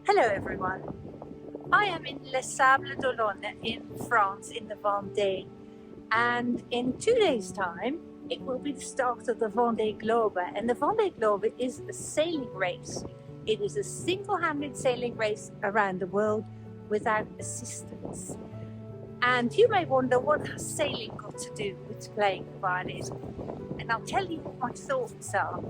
Hello everyone, I am in Les Sables d'Olonne in France in the Vendée, and in 2 days time it will be the start of the Vendée Globe, and the Vendée Globe is a sailing race. It is a single-handed sailing race around the world without assistance. And you may wonder, what has sailing got to do with playing the violin? And I'll tell you what my thoughts are.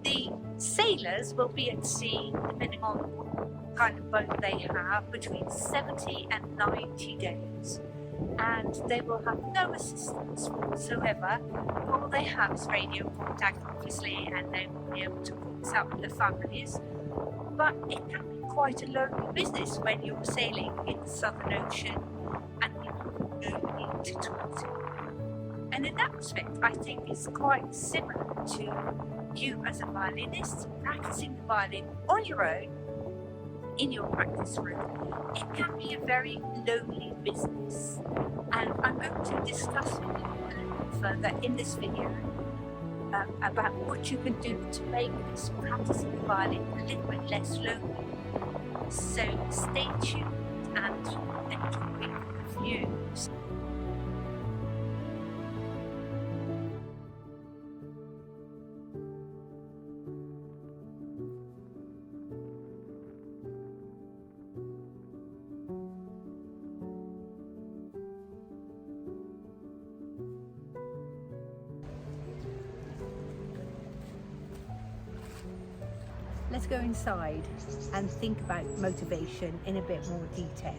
The sailors will be at sea, depending on what kind of boat they have, between 70 and 90 days. And they will have no assistance whatsoever. All they have is radio contact, obviously, and they will be able to contact up with the families. But it can be quite a lonely business when you're sailing in the Southern Ocean and you have no need to talk to. And in that respect, I think it's quite similar to you as a violinist practicing the violin on your own in your practice room. It can be a very lonely business, and I'm going to discuss with you a little further in this video about what you can do to make this practicing the violin a little bit less lonely. So stay tuned and enjoy the views. Let's go inside and think about motivation in a bit more detail.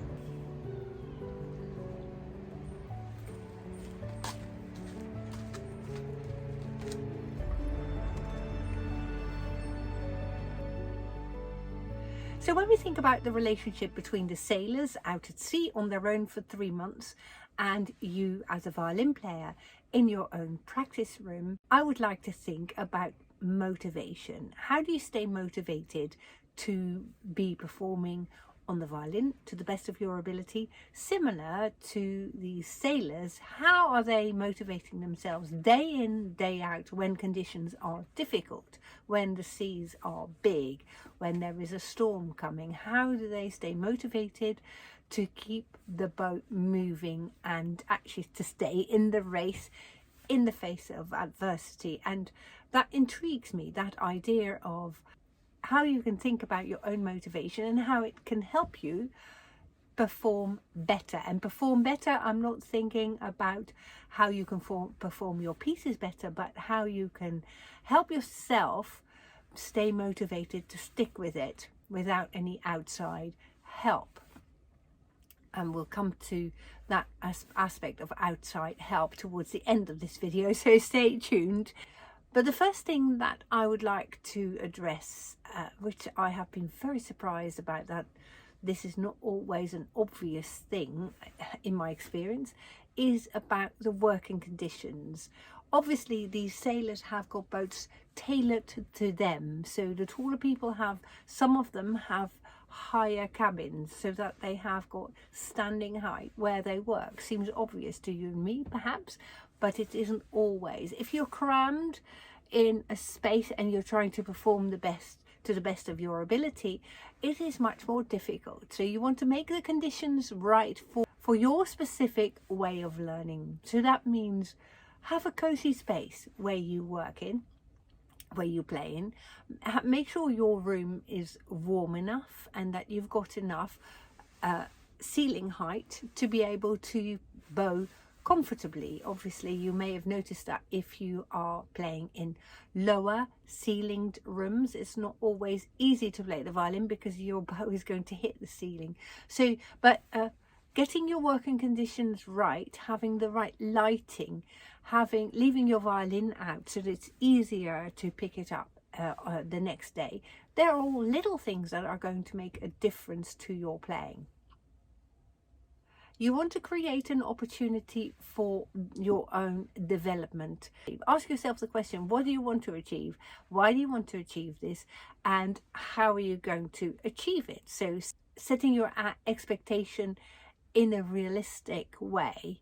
So when we think about the relationship between the sailors out at sea on their own for 3 months and you as a violin player in your own practice room, I would like to think about motivation. How do you stay motivated to be performing on the violin to the best of your ability? Similar to the sailors, how are they motivating themselves day in, day out when conditions are difficult, when the seas are big, when there is a storm coming? How do they stay motivated to keep the boat moving and actually to stay in the race in the face of adversity? And that intrigues me, that idea of how you can think about your own motivation and how it can help you perform better. And perform better, I'm not thinking about how you can perform your pieces better, but how you can help yourself stay motivated to stick with it without any outside help. And we'll come to that aspect of outside help towards the end of this video, so stay tuned. But the first thing that I would like to address, which I have been very surprised about, that this is not always an obvious thing in my experience, is about the working conditions. Obviously, these sailors have got boats tailored to them, so the taller people have, some of them have higher cabins so that they have got standing height where they work. Seems obvious to you and me perhaps, but it isn't always. If you're crammed in a space and you're trying to perform to the best of your ability, it is much more difficult. So you want to make the conditions right for your specific way of learning. So that means have a cozy space where you work in, where you play in. Make sure your room is warm enough and that you've got enough ceiling height to be able to bow comfortably. Obviously, you may have noticed that if you are playing in lower ceilinged rooms, it's not always easy to play the violin because your bow is going to hit the ceiling. So, but getting your working conditions right, having the right lighting, leaving your violin out so that it's easier to pick it up the next day. They're all little things that are going to make a difference to your playing. You want to create an opportunity for your own development. Ask yourself the question, what do you want to achieve? Why do you want to achieve this? And how are you going to achieve it? So setting your expectation in a realistic way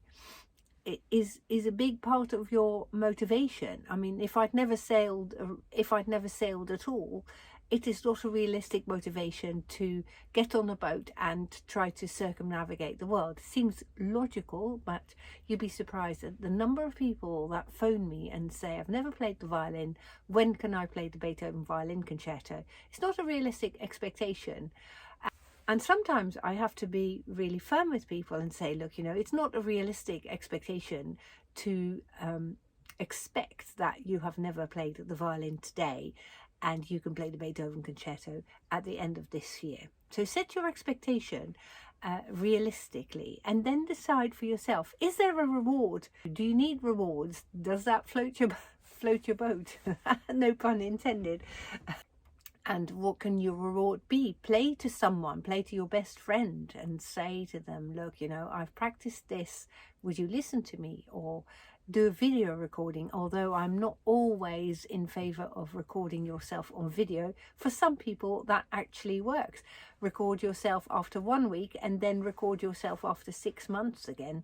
is a big part of your motivation. I mean, if I'd never sailed at all, it is not a realistic motivation to get on a boat and try to circumnavigate the world. It seems logical, but you'd be surprised at the number of people that phone me and say, I've never played the violin, when can I play the Beethoven Violin Concerto? It's not a realistic expectation. And sometimes I have to be really firm with people and say, look, you know, it's not a realistic expectation to expect that you have never played the violin today and you can play the Beethoven Concerto at the end of this year. So set your expectation realistically, and then decide for yourself, is there a reward? Do you need rewards? Does that float your boat? No pun intended. And what can your reward be? Play to someone, play to your best friend and say to them, look, you know, I've practiced this, would you listen to me? Or do a video recording, although I'm not always in favour of recording yourself on video. For some people that actually works. Record yourself after 1 week and then record yourself after 6 months again.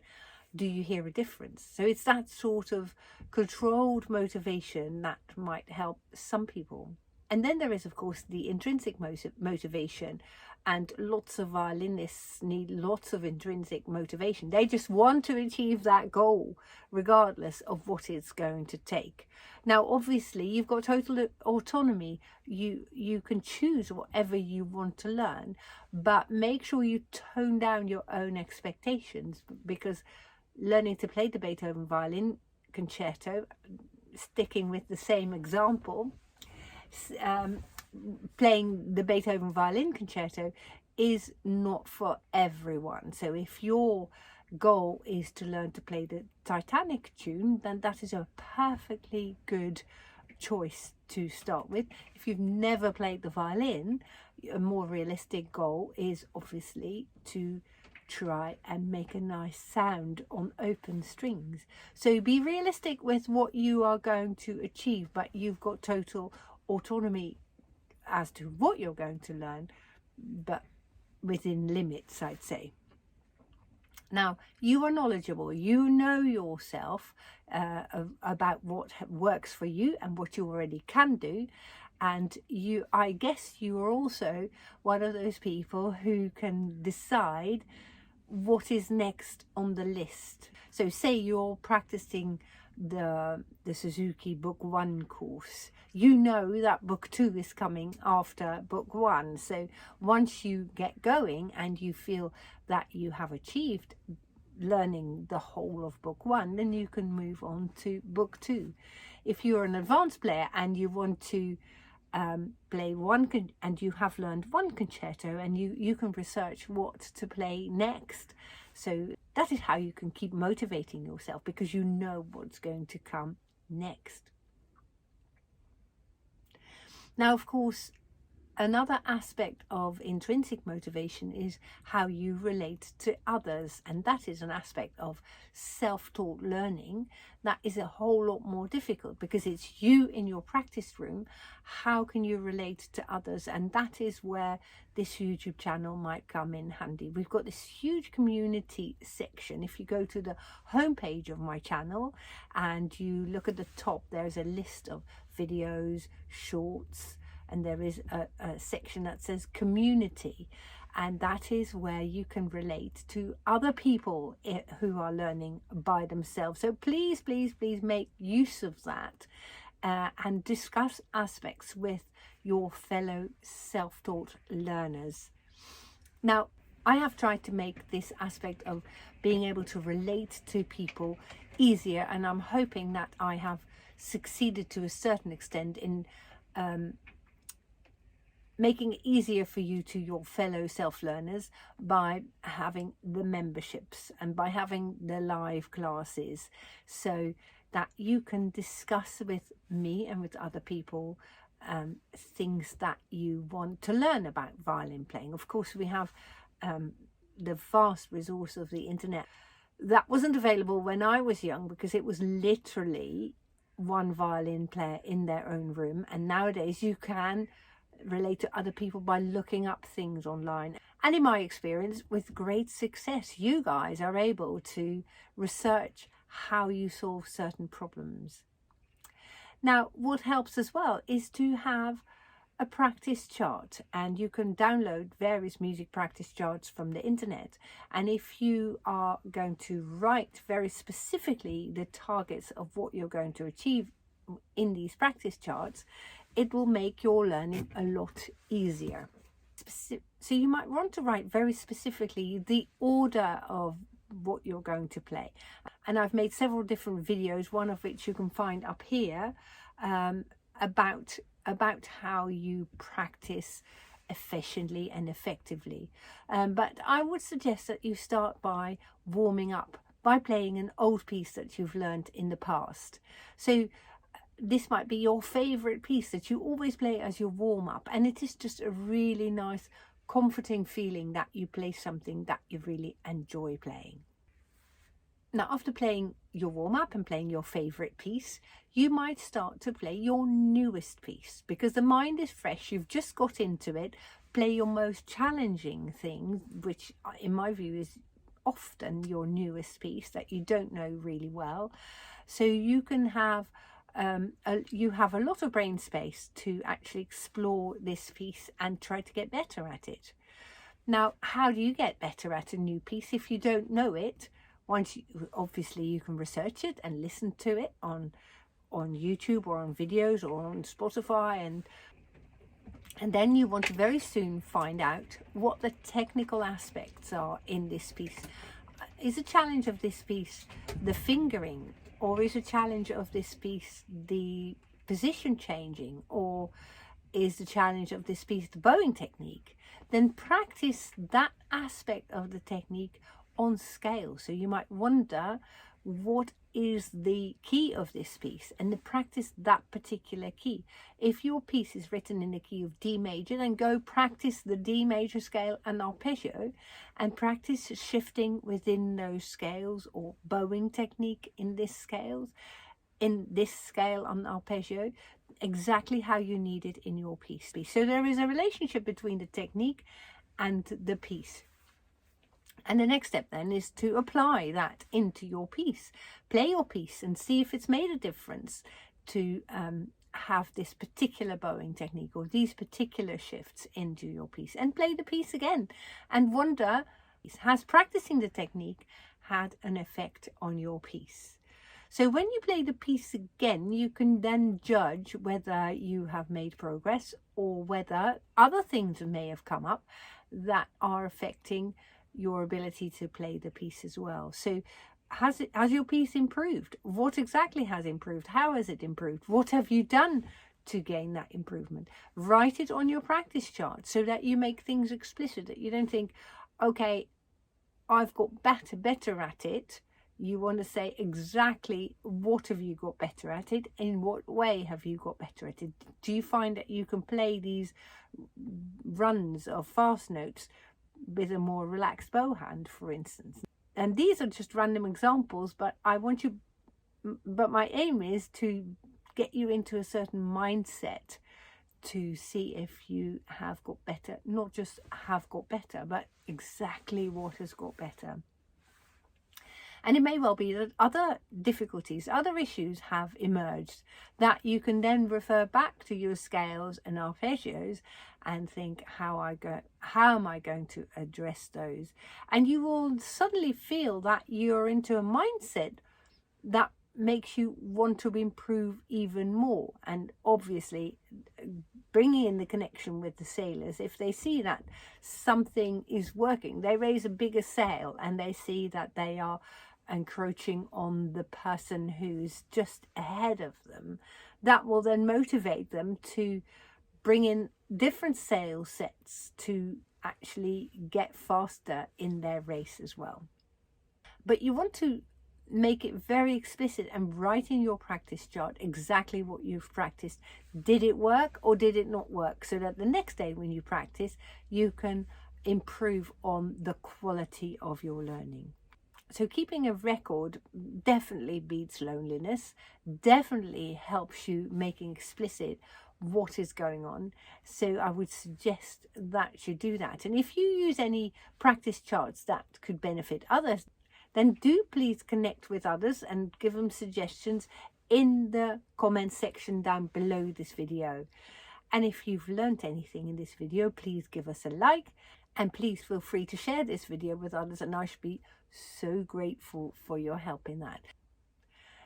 Do you hear a difference? So it's that sort of controlled motivation that might help some people. And then there is, of course, the intrinsic motivation, and lots of violinists need lots of intrinsic motivation. They just want to achieve that goal, regardless of what it's going to take. Now, obviously, you've got total autonomy. You can choose whatever you want to learn, but make sure you tone down your own expectations, because learning to play the Beethoven Violin Concerto, sticking with the same example, playing the Beethoven Violin Concerto is not for everyone. So if your goal is to learn to play the Titanic tune, then that is a perfectly good choice to start with. If you've never played the violin, a more realistic goal is obviously to try and make a nice sound on open strings. So be realistic with what you are going to achieve, but you've got total autonomy as to what you're going to learn, but within limits, I'd say. Now, you are knowledgeable, you know yourself about what works for you and what you already can do, and I guess you are also one of those people who can decide what is next on the list. So say you're practicing the Suzuki Book 1 course, you know that Book 2 is coming after Book 1. So once you get going and you feel that you have achieved learning the whole of Book 1, then you can move on to Book 2. If you're an advanced player and you want to play and you have learned one concerto, and you can research what to play next. So that is how you can keep motivating yourself, because you know what's going to come next. Now, of course, another aspect of intrinsic motivation is how you relate to others, and that is an aspect of self-taught learning that is a whole lot more difficult, because it's you in your practice room. How can you relate to others? And that is where this YouTube channel might come in handy. We've got this huge community section. If you go to the homepage of my channel and you look at the top, there's a list of videos, shorts, and there is a section that says community, and that is where you can relate to other people who are learning by themselves. So please, please, please make use of that and discuss aspects with your fellow self-taught learners. Now, I have tried to make this aspect of being able to relate to people easier, and I'm hoping that I have succeeded to a certain extent in making it easier for you to your fellow self-learners by having the memberships and by having the live classes, so that you can discuss with me and with other people things that you want to learn about violin playing. Of course, we have the vast resource of the internet. That wasn't available when I was young, because it was literally one violin player in their own room, and nowadays you can relate to other people by looking up things online. And in my experience, with great success, you guys are able to research how you solve certain problems. Now, what helps as well is to have a practice chart, and you can download various music practice charts from the internet. And if you are going to write very specifically the targets of what you're going to achieve in these practice charts, it will make your learning a lot easier. So you might want to write very specifically the order of what you're going to play. And I've made several different videos, one of which you can find up here, about how you practice efficiently and effectively. But I would suggest that you start by warming up by playing an old piece that you've learned in the past. So this might be your favorite piece that you always play as your warm-up, and it is just a really nice, comforting feeling that you play something that you really enjoy playing. Now, after playing your warm-up and playing your favorite piece, you might start to play your newest piece, because the mind is fresh, you've just got into it. Play your most challenging thing, which in my view is often your newest piece that you don't know really well. So you can have you have a lot of brain space to actually explore this piece and try to get better at it. Now, how do you get better at a new piece if you don't know it? Obviously you can research it and listen to it on YouTube or on videos or on Spotify, and then you want to very soon find out what the technical aspects are in this piece. Is the challenge of this piece the fingering, or is the challenge of this piece the position changing, or is the challenge of this piece the bowing technique? Then practice that aspect of the technique on scale. So you might wonder, what is the key of this piece, and then practice that particular key. If your piece is written in the key of D major, then go practice the D major scale and arpeggio, and practice shifting within those scales, or bowing technique in this scale on arpeggio, exactly how you need it in your piece. So there is a relationship between the technique and the piece. And the next step then is to apply that into your piece. Play your piece and see if it's made a difference to have this particular bowing technique or these particular shifts into your piece. And play the piece again and wonder, has practicing the technique had an effect on your piece? So when you play the piece again, you can then judge whether you have made progress or whether other things may have come up that are affecting your ability to play the piece as well. So has your piece improved? What exactly has improved? How has it improved? What have you done to gain that improvement? Write it on your practice chart so that you make things explicit, that you don't think, okay, I've got better at it. You want to say exactly what have you got better at it, in what way have you got better at it. Do you find that you can play these runs of fast notes with a more relaxed bow hand, for instance? And these are just random examples, but my aim is to get you into a certain mindset to see if you have got better, not just have got better, but exactly what has got better. And it may well be that other difficulties, other issues have emerged that you can then refer back to your scales and arpeggios and think, how am I going to address those? And you will suddenly feel that you're into a mindset that makes you want to improve even more. And obviously bringing in the connection with the sailors, if they see that something is working, they raise a bigger sail and they see that they are encroaching on the person who's just ahead of them. That will then motivate them to bring in different sail sets to actually get faster in their race as well. But you want to make it very explicit and write in your practice chart exactly what you've practiced. Did it work or did it not work? So that the next day when you practice, you can improve on the quality of your learning. So keeping a record definitely beats loneliness, definitely helps you making explicit what is going on. So I would suggest that you do that. And if you use any practice charts that could benefit others, then do please connect with others and give them suggestions in the comment section down below this video. And if you've learnt anything in this video, please give us a like, and please feel free to share this video with others, and I should be so grateful for your help in that.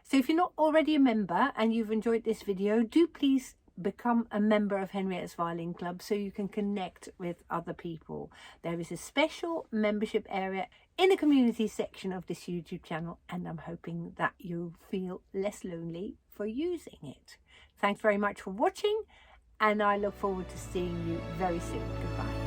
So if you're not already a member and you've enjoyed this video, do please become a member of Henriette's Violin Club so you can connect with other people. There is a special membership area in the community section of this YouTube channel, and I'm hoping that you'll feel less lonely for using it. Thanks very much for watching, and I look forward to seeing you very soon. Goodbye.